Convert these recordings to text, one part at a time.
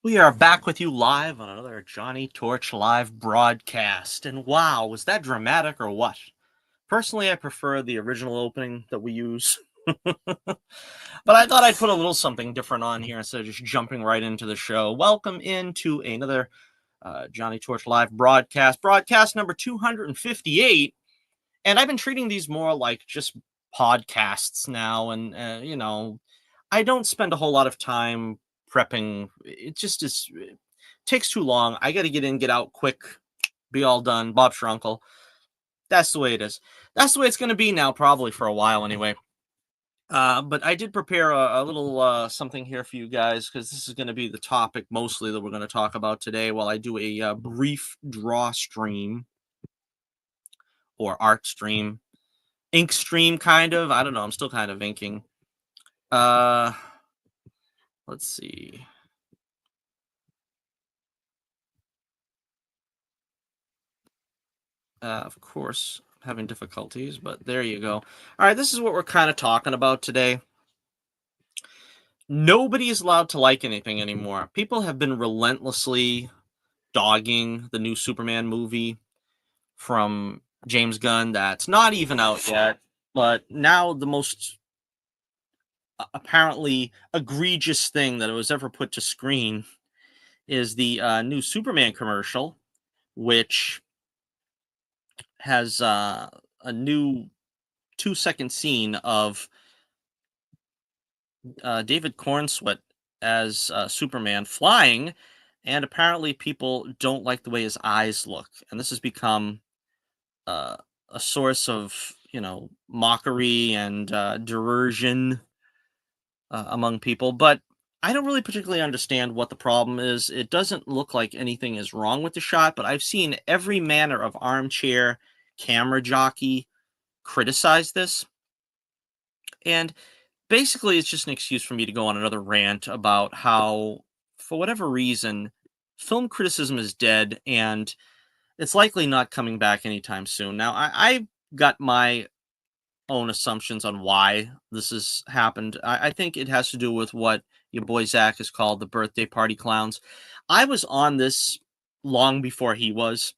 We are back with you live on another Johnny Torch live broadcast. And wow, was that dramatic or what? Personally, I prefer the original opening that we use. But I thought I'd put a little something different on here instead of just jumping right into the show. Welcome into another Johnny Torch live broadcast number 258. And I've been treating these more like just podcasts now. And, I don't spend a whole lot of time prepping. It just is, it takes too long. I got to get in, get out quick, be all done. Bob's your uncle. That's the way it is. That's the way it's going to be now, probably for a while anyway. But I did prepare a little something here for you guys because this is going to be the topic mostly that we're going to talk about today while I do a brief draw stream or art stream, ink stream, kind of. I don't know. I'm still kind of inking. Uh, let's see. Of course, having difficulties, but there you go. All right, this is what we're kind of talking about today. Nobody is allowed to like anything anymore. People have been relentlessly dogging the new Superman movie from James Gunn that's not even out yet, but now the most apparently egregious thing that was ever put to screen is the new Superman commercial, which has a new 2-second scene of David Cornsweet as Superman flying, and apparently people don't like the way his eyes look, and this has become a source of mockery and derision among people. But I don't really particularly understand what the problem is. It doesn't look like anything is wrong with the shot, but I've seen every manner of armchair camera jockey criticize this, and basically it's just an excuse for me to go on another rant about how, for whatever reason, film criticism is dead and it's likely not coming back anytime soon. Now, I got my own assumptions on why this has happened. I think it has to do with what your boy Zach has called the birthday party clowns. I was on this long before he was,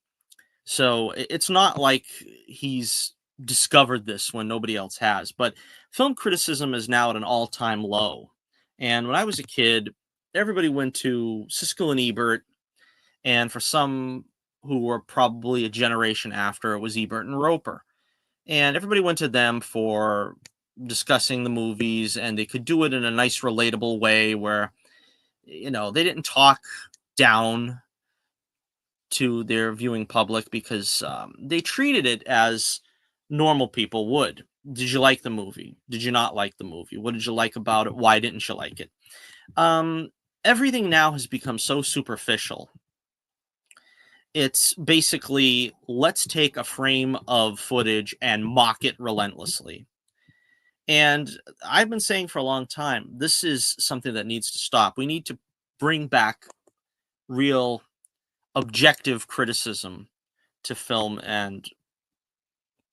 so it's not like he's discovered this when nobody else has. But film criticism is now at an all-time low. And when I was a kid, everybody went to Siskel and Ebert, and for some who were probably a generation after, it was Ebert and Roper. And everybody went to them for discussing the movies, and they could do it in a nice, relatable way where, they didn't talk down to their viewing public because they treated it as normal people would. Did you like the movie? Did you not like the movie? What did you like about it? Why didn't you like it? Everything now has become so superficial. It's basically, let's take a frame of footage and mock it relentlessly. And I've been saying for a long time, this is something that needs to stop. We need to bring back real objective criticism to film and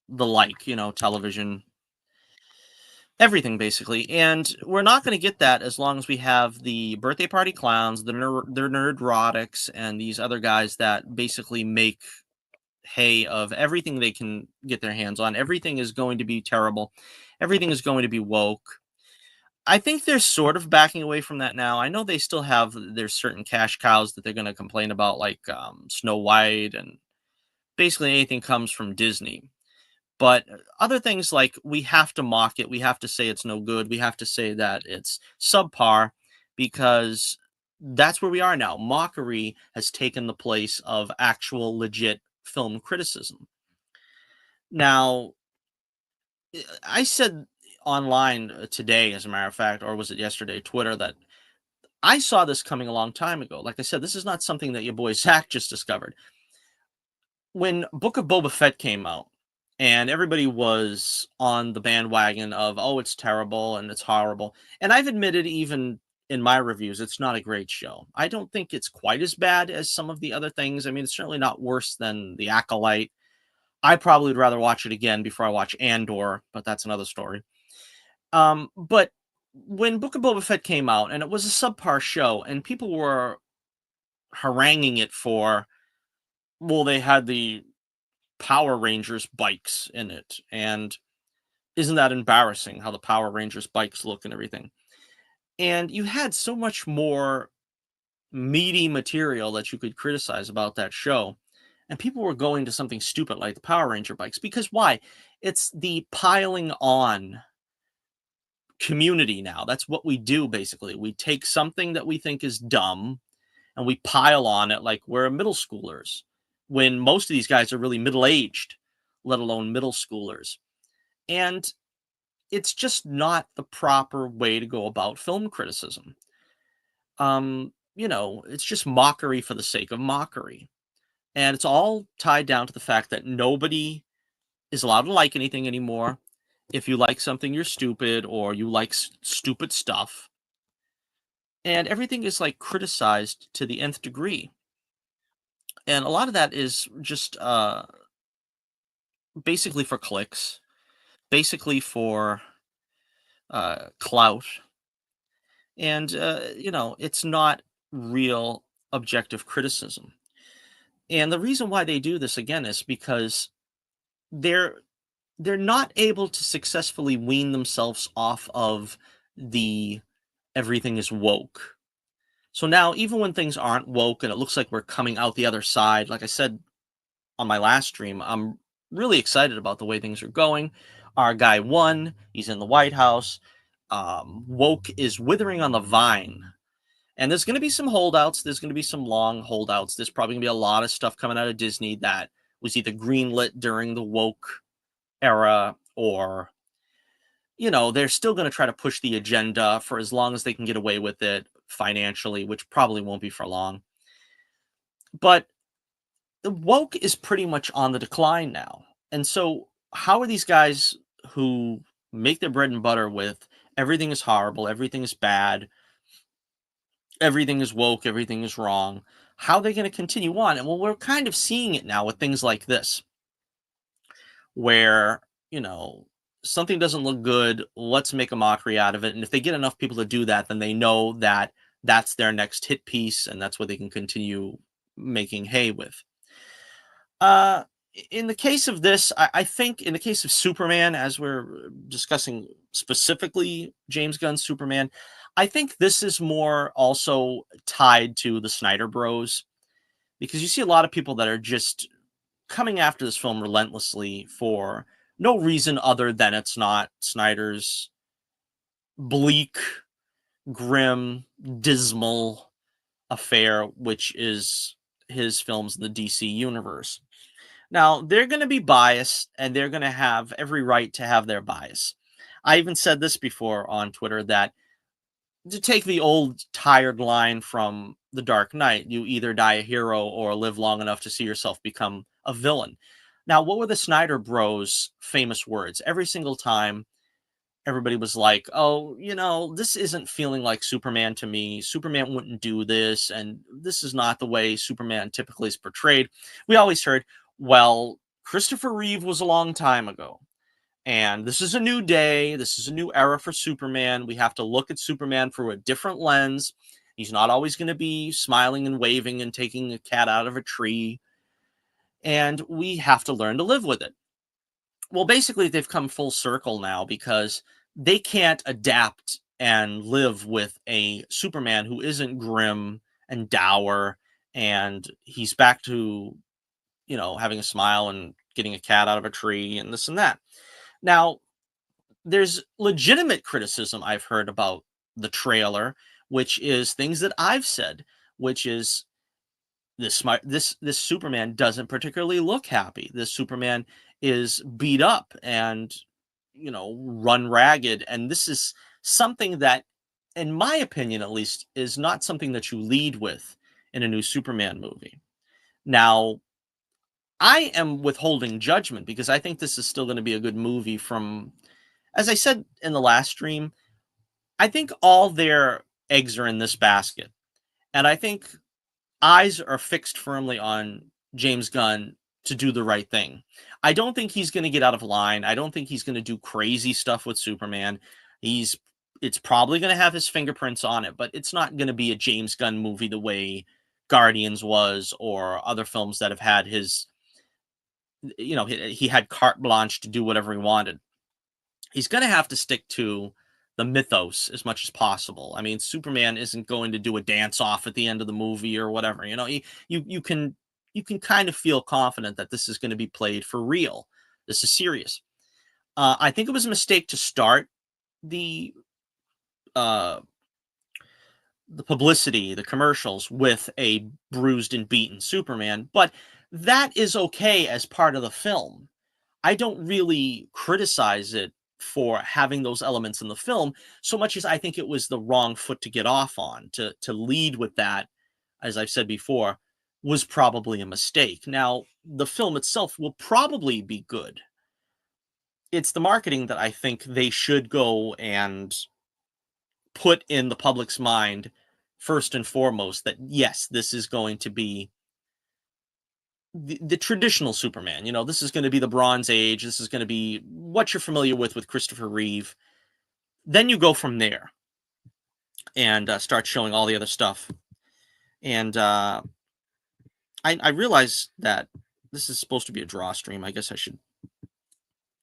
the like, television, everything basically. And we're not going to get that as long as we have the birthday party clowns, the nerdrotics, and these other guys that basically make hay of everything they can get their hands on. Everything is going to be terrible. Everything is going to be woke. I think they're sort of backing away from that now. I know they still have there's certain cash cows that they're going to complain about, like Snow White, and basically anything comes from Disney. But other things, like, we have to mock it. We have to say it's no good. We have to say that it's subpar because that's where we are now. Mockery has taken the place of actual legit film criticism. Now, I said online today, as a matter of fact, or was it yesterday, Twitter, that I saw this coming a long time ago. Like I said, this is not something that your boy Zach just discovered. When Book of Boba Fett came out, and everybody was on the bandwagon of, oh, it's terrible and it's horrible. And I've admitted, even in my reviews, it's not a great show. I don't think it's quite as bad as some of the other things. I mean, it's certainly not worse than The Acolyte. I probably would rather watch it again before I watch Andor, but that's another story. But when Book of Boba Fett came out, and it was a subpar show, and people were haranguing it for, well, they had the Power Rangers bikes in it, and isn't that embarrassing how the Power Rangers bikes look and everything? And you had so much more meaty material that you could criticize about that show. And people were going to something stupid like the Power Ranger bikes because why? It's the piling on community now. That's what we do basically. We take something that we think is dumb and we pile on it like we're middle schoolers when most of these guys are really middle aged, let alone middle schoolers. And it's just not the proper way to go about film criticism. It's just mockery for the sake of mockery. And it's all tied down to the fact that nobody is allowed to like anything anymore. If you like something, you're stupid, or you like stupid stuff. And everything is like criticized to the nth degree. And a lot of that is just basically for clicks, basically for clout. And, it's not real objective criticism. And the reason why they do this again is because they're they're not able to successfully wean themselves off of the everything is woke. So now, even when things aren't woke and it looks like we're coming out the other side, like I said on my last stream, I'm really excited about the way things are going. Our guy won, he's in the White House. Woke is withering on the vine. And there's going to be some holdouts. There's going to be some long holdouts. There's probably going to be a lot of stuff coming out of Disney that was either greenlit during the woke era or they're still going to try to push the agenda for as long as they can get away with it financially, which probably won't be for long. But the woke is pretty much on the decline now. And so how are these guys who make their bread and butter with everything is horrible, everything is bad, everything is woke, everything is wrong, how are they going to continue on? And well, we're kind of seeing it now with things like this, where, you know, something doesn't look good, let's make a mockery out of it. And if they get enough people to do that, then they know that that's their next hit piece and that's what they can continue making hay with. Uh, in the case of this, I think in the case of Superman, as we're discussing specifically James Gunn's Superman, I think this is more also tied to the Snyder Bros. Because you see a lot of people that are just coming after this film relentlessly for no reason other than it's not Snyder's bleak, grim, dismal affair, which is his films in the DC universe. Now, they're going to be biased and they're going to have every right to have their bias. I even said this before on Twitter that to take the old tired line from The Dark Knight, you either die a hero or live long enough to see yourself become a villain. Now, what were the Snyder Bros' famous words? Every single time, everybody was like, oh, this isn't feeling like Superman to me. Superman wouldn't do this, and this is not the way Superman typically is portrayed. We always heard, well, Christopher Reeve was a long time ago. And this is a new day. This is a new era for Superman. We have to look at Superman through a different lens. He's not always going to be smiling and waving and taking a cat out of a tree. And we have to learn to live with it. Well, basically, they've come full circle now because they can't adapt and live with a Superman who isn't grim and dour. And he's back to, having a smile and getting a cat out of a tree and this and that. Now, there's legitimate criticism I've heard about the trailer, which is things that I've said, which is this Superman doesn't particularly look happy. This Superman is beat up and run ragged, and this is something that, in my opinion at least, is not something that you lead with in a new Superman movie. Now, I am withholding judgment because I think this is still going to be a good movie from, as I said in the last stream, I think all their eggs are in this basket. And I think eyes are fixed firmly on James Gunn to do the right thing. I don't think he's going to get out of line. I don't think he's going to do crazy stuff with Superman. It's probably going to have his fingerprints on it, but it's not going to be a James Gunn movie the way Guardians was, or other films that have had his, he had carte blanche to do whatever he wanted. He's going to have to stick to the mythos as much as possible. I mean, Superman isn't going to do a dance off at the end of the movie or whatever. You can kind of feel confident that this is going to be played for real. This is serious. I think it was a mistake to start the uh, the publicity, the commercials with a bruised and beaten Superman, but that is okay as part of the film. I don't really criticize it for having those elements in the film so much as I think it was the wrong foot to get off on. To lead with that, as I've said before, was probably a mistake. Now, the film itself will probably be good. It's the marketing that I think they should go and put in the public's mind first and foremost, that yes, this is going to be the traditional Superman. This is going to be the Bronze Age. This is going to be what you're familiar with Christopher Reeve. Then you go from there and start showing all the other stuff. And I realize that this is supposed to be a draw stream. I guess I should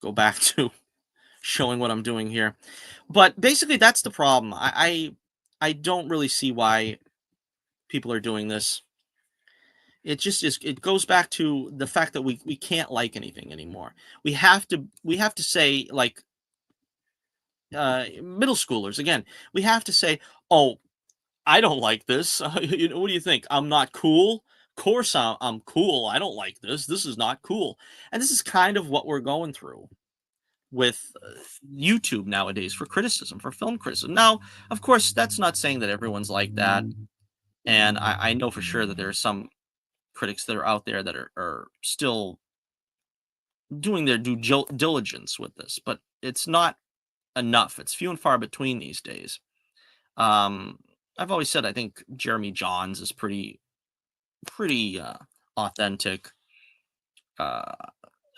go back to showing what I'm doing here. But basically, that's the problem. I don't really see why people are doing this. It just is. It goes back to the fact that we can't like anything anymore. We have to say, like, middle schoolers again. We have to say, "Oh, I don't like this. What do you think? I'm not cool. Of course, I'm cool. I don't like this. This is not cool." And this is kind of what we're going through with YouTube nowadays for criticism, for film criticism. Now, of course, that's not saying that everyone's like that, and I know for sure that there are some critics that are out there that are still doing their due diligence with this, but it's not enough. It's few and far between these days. Um, I've always said I think Jeremy Johns is pretty authentic. Uh,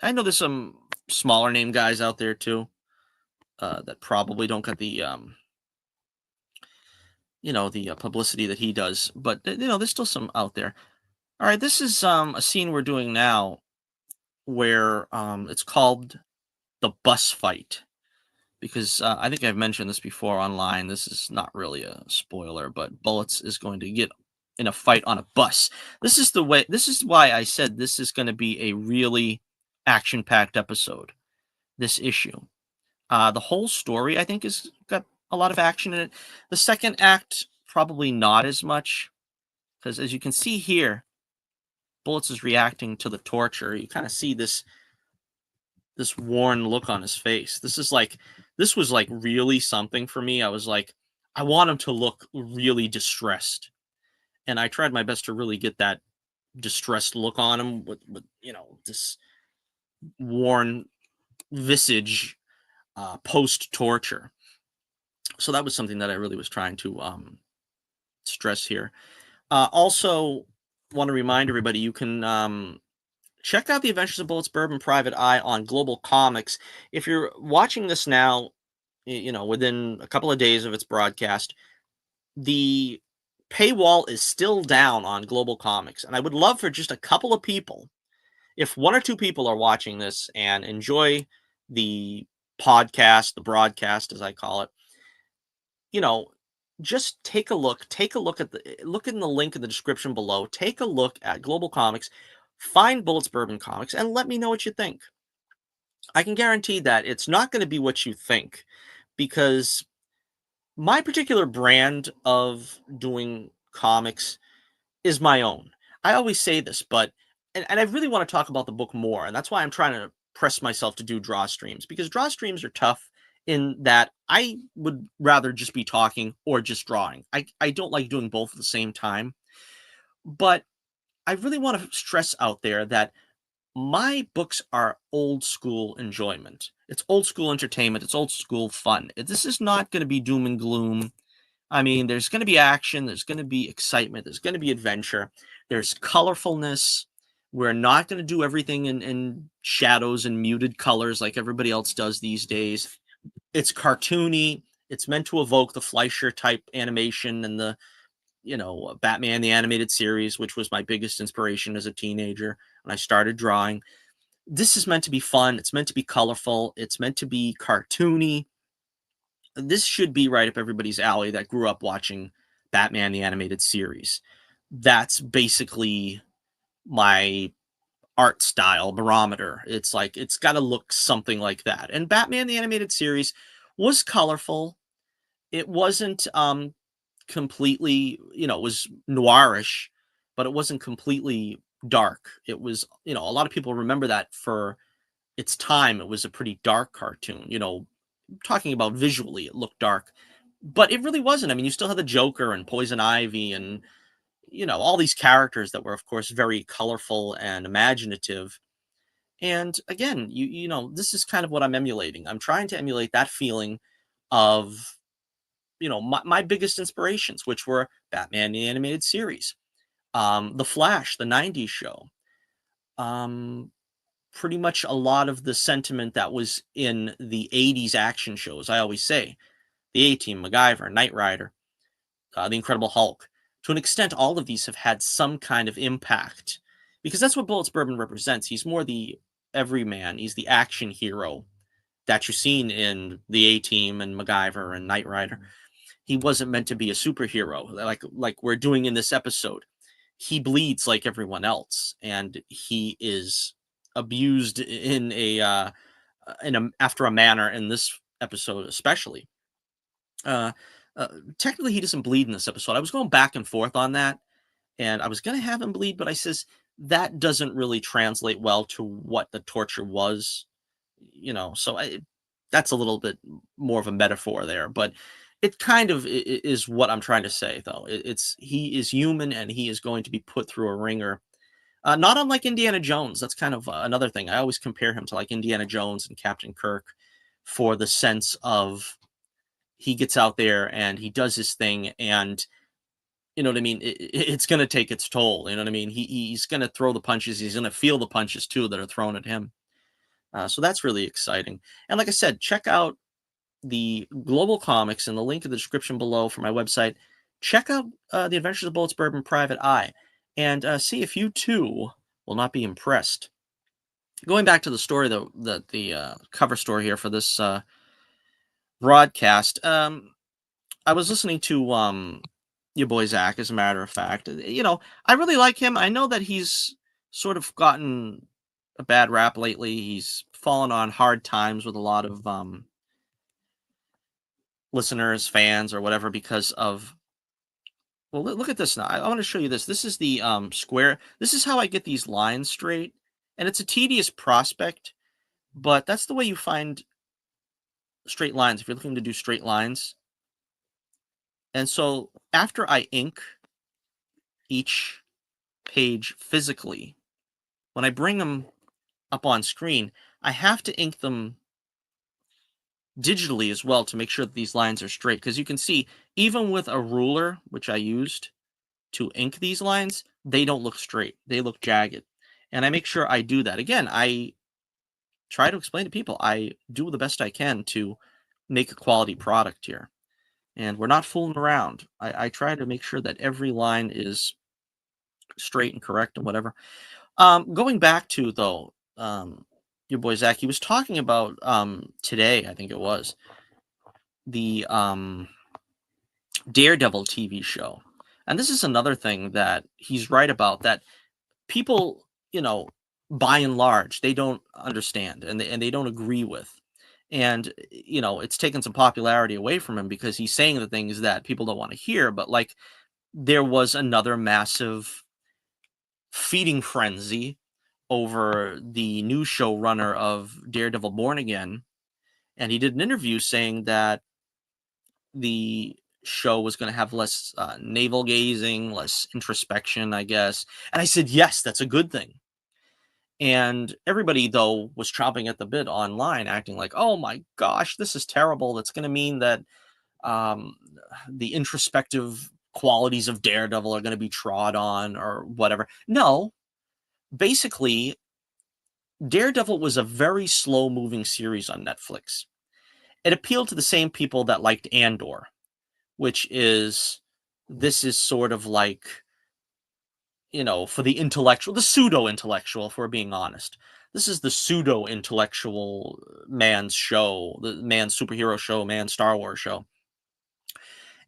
I know there's some smaller name guys out there too that probably don't get the publicity that he does, but there's still some out there. All right, this is a scene we're doing now where it's called the bus fight, because I think I've mentioned this before online. This is not really a spoiler, but Bullets is going to get in a fight on a bus. This is the way. This is why I said this is going to be a really action-packed episode. This issue, the whole story, I think, has got a lot of action in it. The second act, probably not as much, because as you can see here, Bullets is reacting to the torture. You kind of see this worn look on his face. This was like really something for me. I was like, I want him to look really distressed. And I tried my best to really get that distressed look on him with this worn visage post torture. So that was something that I really was trying to stress here. Also, want to remind everybody you can check out the Adventures of Bullets Bourbon Private Eye on Global Comics. If you're watching this now, within a couple of days of its broadcast, the paywall is still down on Global Comics. And I would love for just a couple of people, if one or two people are watching this and enjoy the podcast, the broadcast, as I call it, just take a look. Look in the link in the description below. Take a look at Global Comics, find Bullets Bourbon Comics, and let me know what you think. I can guarantee that it's not going to be what you think, because my particular brand of doing comics is my own. I always say this, but and I really want to talk about the book more, and that's why I'm trying to press myself to do draw streams, because draw streams are tough in that I would rather just be talking or just drawing. I don't like doing both at the same time. But I really want to stress out there that my books are old school enjoyment. It's old school entertainment. It's old school fun. This is not going to be doom and gloom. I mean, there's going to be action. There's going to be excitement. There's going to be adventure. There's colorfulness. We're not going to do everything in shadows and muted colors like everybody else does these days. It's cartoony. It's meant to evoke the Fleischer type animation and the Batman the Animated Series, which was my biggest inspiration as a teenager when I started drawing. This is meant to be fun. It's meant to be colorful. It's meant to be cartoony. This should be right up everybody's alley that grew up watching Batman the Animated Series. That's basically my art style barometer. It's like it's got to look something like that. And Batman the Animated Series was colorful. It wasn't completely, it was noirish, but it wasn't completely dark. It was, a lot of people remember that for its time. It was a pretty dark cartoon, talking about visually, it looked dark, but it really wasn't. I mean, you still had the Joker and Poison Ivy and, all these characters that were, of course, very colorful and imaginative. And again, this is kind of what I'm emulating. I'm trying to emulate that feeling of, my biggest inspirations, which were Batman the Animated Series, The Flash, the 90s show, um, pretty much a lot of the sentiment that was in the 80s action shows. I always say the A-Team, MacGyver, Knight Rider, the Incredible Hulk. To an extent, all of these have had some kind of impact because that's what Bullets Bourbon represents. He's more the everyman. He's the action hero that you've seen in the A-Team and MacGyver and Knight Rider. He wasn't meant to be a superhero like we're doing in this episode. He bleeds like everyone else, and he is abused after a manner in this episode, especially. Uh, Technically, he doesn't bleed in this episode. I was going back and forth on that, and I was going to have him bleed, but I says that doesn't really translate well to what the torture was, So that's a little bit more of a metaphor there, but it kind of is what I'm trying to say, though. It's he is human and he is going to be put through a ringer. Not unlike Indiana Jones. That's kind of another thing. I always compare him to like Indiana Jones and Captain Kirk for the sense of he gets out there and he does his thing, and you know what I mean? It's going to take its toll. You know what I mean? He's going to throw the punches. He's going to feel the punches too that are thrown at him. So that's really exciting. And like I said, check out the Global Comics and the link in the description below for my website. Check out The Adventures of Bullets Bourbon Private Eye and see if you too will not be impressed. Going back to the story, the cover story here for this broadcast, I was listening to your boy Zach, as a matter of fact. I really like him. I know that he's sort of gotten a bad rap lately. He's fallen on hard times with a lot of listeners, fans, or whatever because of. Well, look at this now. I want to show you this. This is the square. This is how I get these lines straight, and it's a tedious prospect, but that's the way you find straight lines if you're looking to do straight lines. And so after I ink each page physically, when I bring them up on screen, I have to ink them digitally as well to make sure that these lines are straight. Because you can see, even with a ruler, which I used to ink these lines, they don't look straight. They look jagged. And I make sure I do that. Again, I try to explain to people, I do the best I can to make a quality product here. And we're not fooling around. I try to make sure that every line is straight and correct and whatever. Going back to, though, your boy Zach, he was talking about today, I think it was, the Daredevil TV show. And this is another thing that he's right about, that people, by and large, they don't understand and they don't agree with. And, it's taken some popularity away from him because he's saying the things that people don't want to hear. But like, there was another massive feeding frenzy over the new showrunner of Daredevil Born Again. And he did an interview saying that the show was going to have less navel gazing, less introspection, I guess. And I said, yes, that's a good thing. And everybody, though, was chomping at the bit online, acting like, oh my gosh, this is terrible. That's going to mean that the introspective qualities of Daredevil are going to be trod on or whatever. No, basically, Daredevil was a very slow moving series on Netflix. It appealed to the same people that liked Andor, which is this is sort of like, for the intellectual, the pseudo intellectual, if we're being honest. This is the pseudo intellectual man's show, the man's superhero show, man's Star Wars show.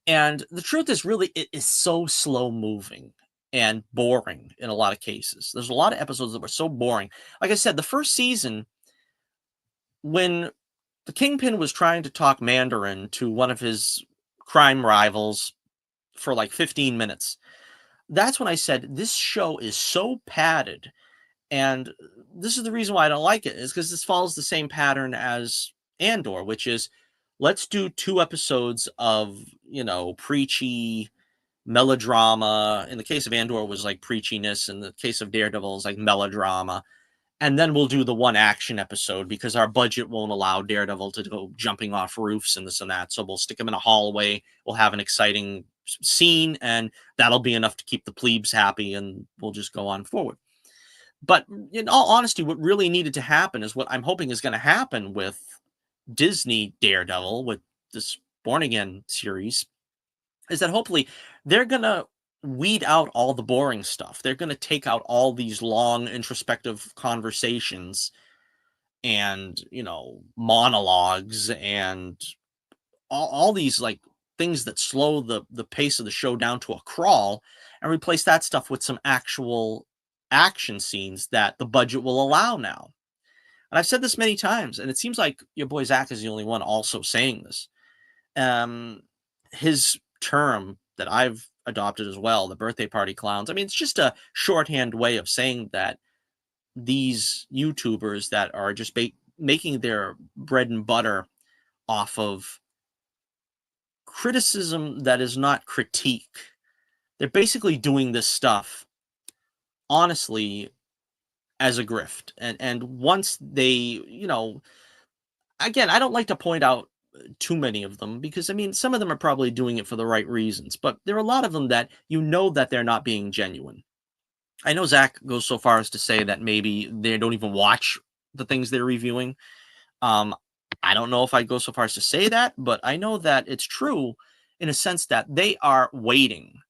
And the truth is, really, it is so slow moving and boring in a lot of cases. There's a lot of episodes that were so boring. Like I said, the first season, when the Kingpin was trying to talk Mandarin to one of his crime rivals for like 15 minutes, that's when I said this show is so padded. And this is the reason why I don't like it, is because this follows the same pattern as Andor, which is, let's do 2 episodes of, preachy melodrama. In the case of Andor, was like preachiness. In the case of Daredevil, is like melodrama. And then we'll do the one action episode because our budget won't allow Daredevil to go jumping off roofs and this and that. So we'll stick him in a hallway. We'll have an exciting scene, and that'll be enough to keep the plebes happy, and we'll just go on forward. But in all honesty, what really needed to happen is what I'm hoping is going to happen with Disney Daredevil, with this Born Again series, is that hopefully they're going to weed out all the boring stuff. They're going to take out all these long introspective conversations and, monologues and all these like things that slow the pace of the show down to a crawl, and replace that stuff with some actual action scenes that the budget will allow now. And I've said this many times, and it seems like your boy Zach is the only one also saying this. Um, his term that I've adopted as well, the birthday party clowns. I mean, it's just a shorthand way of saying that these YouTubers that are just making their bread and butter off of criticism that is not critique. They're basically doing this stuff honestly as a grift. And once they, again, I don't like to point out too many of them, because I mean, some of them are probably doing it for the right reasons, but there are a lot of them that that they're not being genuine. I know Zach goes so far as to say that maybe they don't even watch the things they're reviewing. Um, I don't know if I'd go so far as to say that, but I know that it's true in a sense that they are waiting.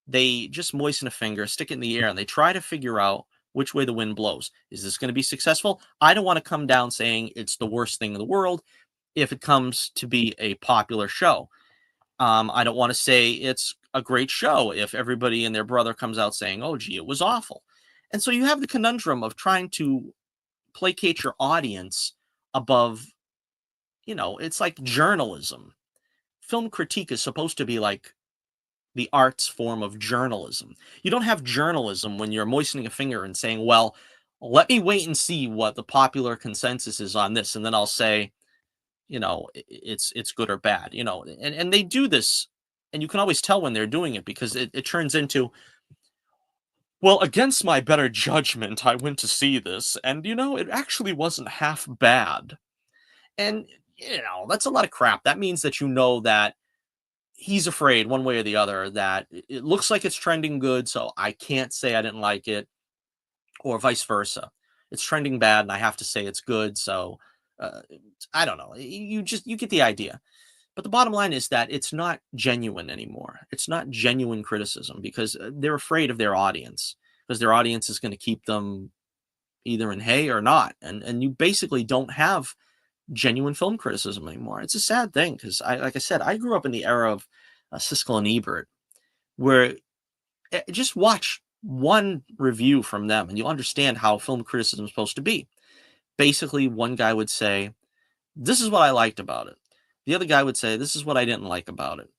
They just moisten a finger, stick it in the air, and they try to figure out which way the wind blows. Is this going to be successful? I don't want to come down saying it's the worst thing in the world if it comes to be a popular show. I don't want to say it's a great show if everybody and their brother comes out saying, oh, gee, it was awful. And so you have the conundrum of trying to placate your audience above, it's like journalism. Film critique is supposed to be like the arts form of journalism. You don't have journalism when you're moistening a finger and saying, well, let me wait and see what the popular consensus is on this, and then I'll say, it's good or bad, and they do this, and you can always tell when they're doing it, because it turns into, well, against my better judgment, I went to see this, and it actually wasn't half bad. And that's a lot of crap. That means that that he's afraid one way or the other that it looks like it's trending good, so I can't say I didn't like it, or vice versa. It's trending bad, and I have to say it's good. So uh, I don't know. You get the idea. But the bottom line is that it's not genuine anymore. It's not genuine criticism, because they're afraid of their audience, because their audience is going to keep them either in hay or not. And you basically don't have genuine film criticism anymore. It's a sad thing, because like I said, I grew up in the era of Siskel and Ebert, where just watch one review from them and you'll understand how film criticism is supposed to be. Basically, one guy would say, this is what I liked about it. The other guy would say, this is what I didn't like about it.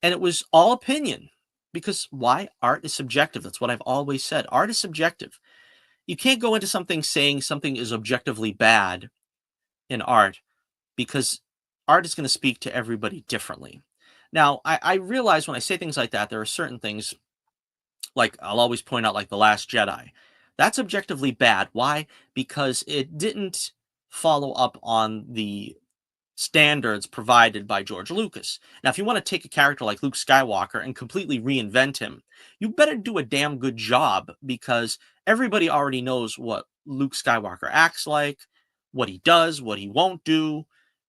And it was all opinion, because why? Art is subjective. That's what I've always said. Art is subjective. You can't go into something saying something is objectively bad in art, because art is going to speak to everybody differently. Now, I realize when I say things like that, there are certain things, like I'll always point out, like The Last Jedi. That's objectively bad. Why? Because it didn't follow up on the standards provided by George Lucas. Now, if you want to take a character like Luke Skywalker and completely reinvent him, you better do a damn good job, because everybody already knows what Luke Skywalker acts like, what he does, what he won't do.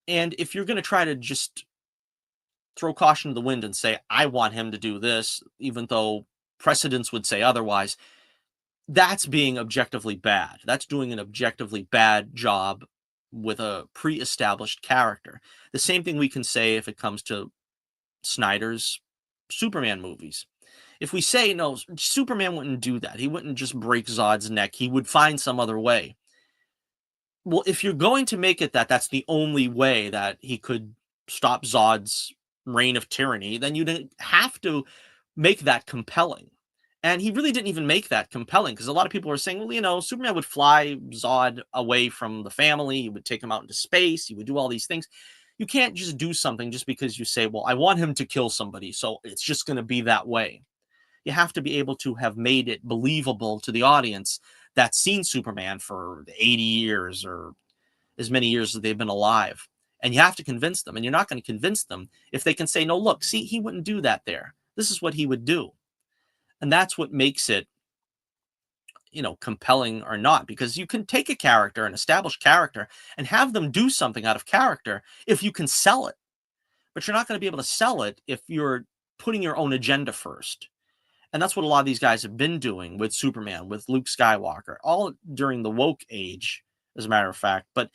And if you're going to try to just throw caution to the wind and say, I want him to do this, even though precedents would say otherwise, that's being objectively bad. That's doing an objectively bad job with a pre-established character. The same thing we can say if it comes to Snyder's Superman movies. If we say no, Superman wouldn't do that. He wouldn't just break Zod's neck. He would find some other way. Well, if you're going to make it that that's the only way that he could stop Zod's reign of tyranny, then you'd have to make that compelling. And he really didn't even make that compelling because a lot of people are saying, well, Superman would fly Zod away from the family. He would take him out into space. He would do all these things. You can't just do something just because you say, well, I want him to kill somebody. So it's just going to be that way. You have to be able to have made it believable to the audience that's seen Superman for 80 years or as many years as they've been alive. And you have to convince them. And you're not going to convince them if they can say, no, look, see, he wouldn't do that there. This is what he would do. And that's what makes it, compelling or not, because you can take a character, an established character, and have them do something out of character if you can sell it. But you're not going to be able to sell it if you're putting your own agenda first. And that's what a lot of these guys have been doing with Superman, with Luke Skywalker, all during the woke age, as a matter of fact. But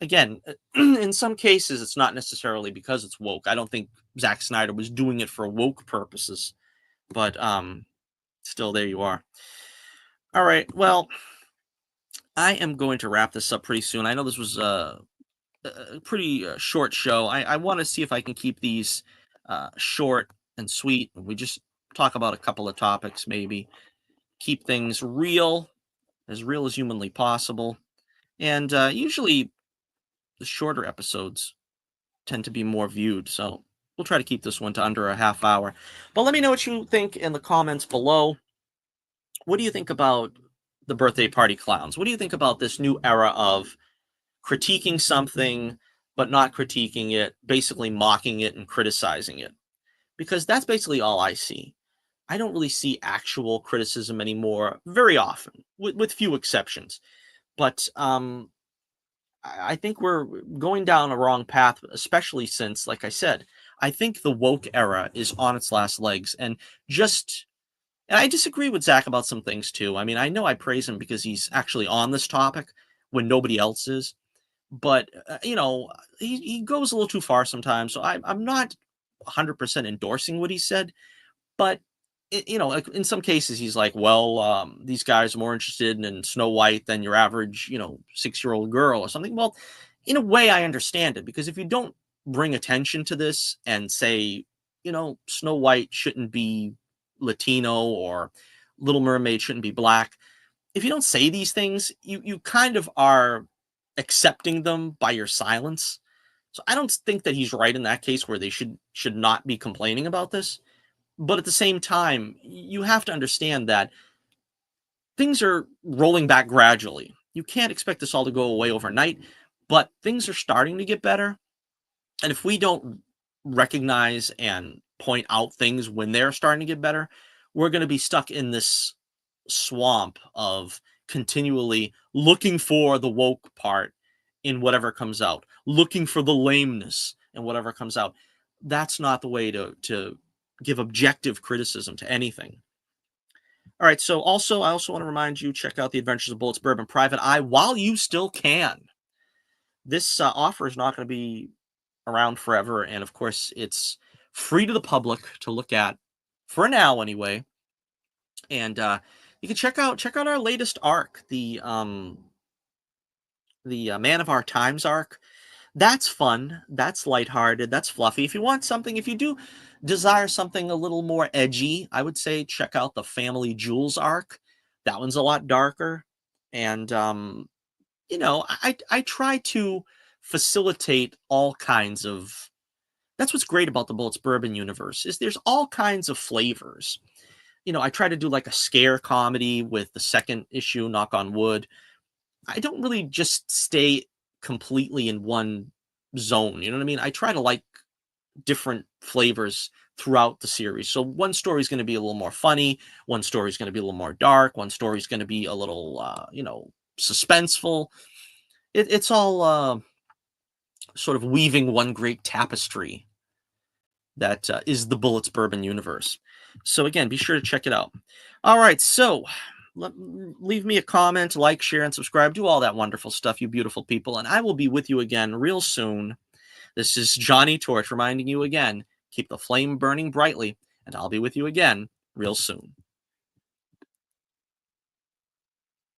again, in some cases, it's not necessarily because it's woke. I don't think Zack Snyder was doing it for woke purposes. But still, there you are. All right. Well, I am going to wrap this up pretty soon. I know this was a pretty short show. I want to see if I can keep these short and sweet. We just talk about a couple of topics, maybe keep things real as humanly possible. And usually the shorter episodes tend to be more viewed. So we'll try to keep this one to under a half hour. But let me know what you think in the comments below. What do you think about the birthday party clowns? What do you think about this new era of critiquing something, but not critiquing it, basically mocking it and criticizing it? Because that's basically all I see. I don't really see actual criticism anymore very often, with few exceptions. But I think we're going down a wrong path, especially since, like I said, I think the woke era is on its last legs. And I disagree with Zach about some things too. I mean, I know I praise him because he's actually on this topic when nobody else is. But, he goes a little too far sometimes. So I'm not 100% endorsing what he said. But like in some cases, he's like, well, these guys are more interested in Snow White than your average, 6-year-old girl or something. Well, in a way, I understand it because if you don't bring attention to this and say, Snow White shouldn't be Latino or Little Mermaid shouldn't be black, if you don't say these things, you kind of are accepting them by your silence. So I don't think that he's right in that case where they should not be complaining about this. But at the same time, you have to understand that things are rolling back gradually. You can't expect this all to go away overnight, but things are starting to get better. And if we don't recognize and point out things when they're starting to get better, we're going to be stuck in this swamp of continually looking for the woke part in whatever comes out, looking for the lameness in whatever comes out. That's not the way to give objective criticism to anything. All right, so I also want to remind you, check out The Adventures of Bullets, Bourbon Private Eye while you still can. This offer is not going to be around forever, and of course, it's free to the public to look at, for now anyway. And you can check out our latest arc, the Man of Our Times arc. That's fun. That's lighthearted. That's fluffy. If you want something, if you do desire something a little more edgy, I would say check out the Family Jewels arc. That one's a lot darker. And, I try to facilitate all kinds of. That's what's great about the Bullets Bourbon universe is there's all kinds of flavors. I try to do like a scare comedy with the second issue, knock on wood. I don't really just stay completely in one zone. You know what I mean? I try to like different flavors throughout the series. So one story is going to be a little more funny. One story is going to be a little more dark. One story is going to be a little, suspenseful. It's all sort of weaving one great tapestry that is the Bullets Bourbon universe. So again, be sure to check it out. All right, so leave me a comment, like, share, and subscribe. Do all that wonderful stuff, you beautiful people, and I will be with you again real soon. This is Johnny Torch reminding you again, keep the flame burning brightly, and I'll be with you again real soon.